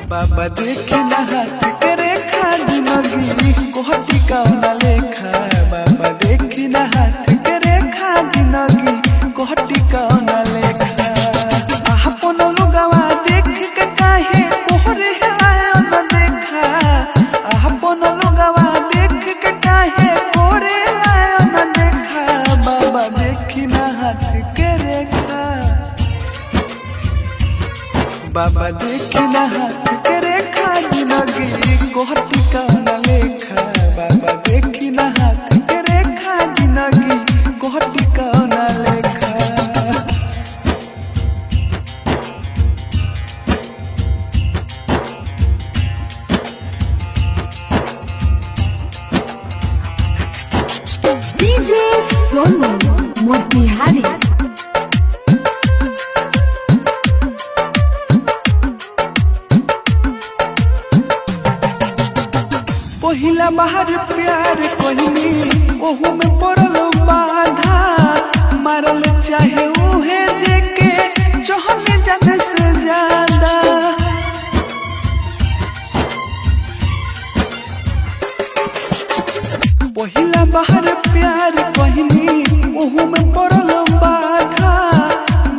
बाबा देखे ना हाथ करे खाली नगी कोहटी का ना लेखा। बाबा देखे ना हाथ करे खाली नगी कोहटी का ना लेखा। आपन लोगवा देख के काहे कोहरे आयो ना देखा। आपन लोगवा देख के काहे कोहरे आयो ना देखा। बाबा देखे ना हाथ करे खा। बाबा देखे ना हाथ करे खाली नगी कोहटी का ना लेखा। बाबा देखी ना हाथ करे खाली नगी कोहटी का ना लेखा। डीजे सोनू मोतिहारी। पहिला बाहर प्यार कहनी ओहू में पड़ल बाधा। मारल चाहे उहे जेके चहने जाने से ज्यादा। पहिला बाहर प्यार कहनी ओहू में पड़ल बाधा।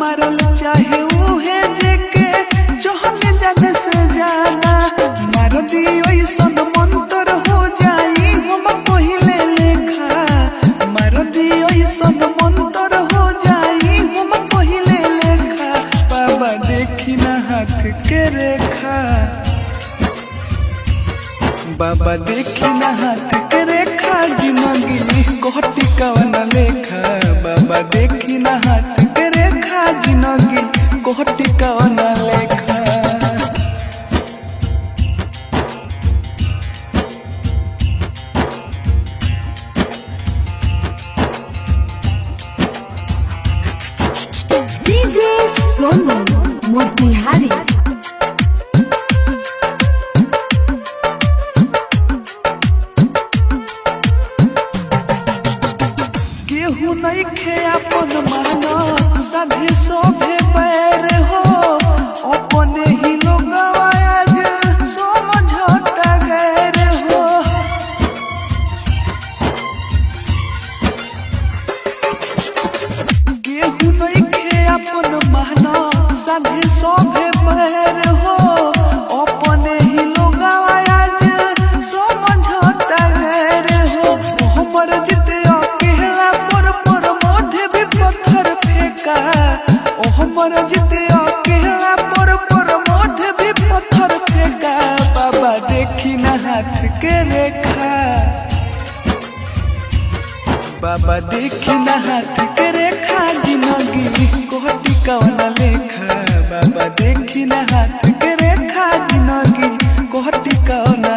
मारल चाहे उहे जेके चहने जाने से ज्यादा। मार दियो सन मंतर हो जाई हम पहिले लेखा। मार दियो सन मंतर हो जाई हम पहिले लेखा। बाबा देखी ना हाथ के रेखा। बाबा देखी ना हाथ के रेखा जिंदगी कोहटी का ना लेखा। बाबा देखी ना हाथ के रेखा जिंदगी कोहटी का ना लेखा। डीजे सोनू मोतिहारी। केहू नहीं खे अपन मानो साधे सोभे पैर हो। अपने ही लोग आज समझौता गैर हो। केहू नहीं खे अपन मानो साधे सोभे पैर हो। अपने ही लोग आज समझौता गैर हो। हमर जिते अकेला पर मोढ़े भी पत्थर फेंका। ओ हमर जिते अकेला पर मोढ़े भी पत्थर फेंका। बाबा देखी ना हाथ के रेखा। बाबा देखी ना हाथ के रेखा जिंदगी कोहटी का ना लेखा। बाबा देखी ना हाथ के रेखा जिंदगी कोहटी का ना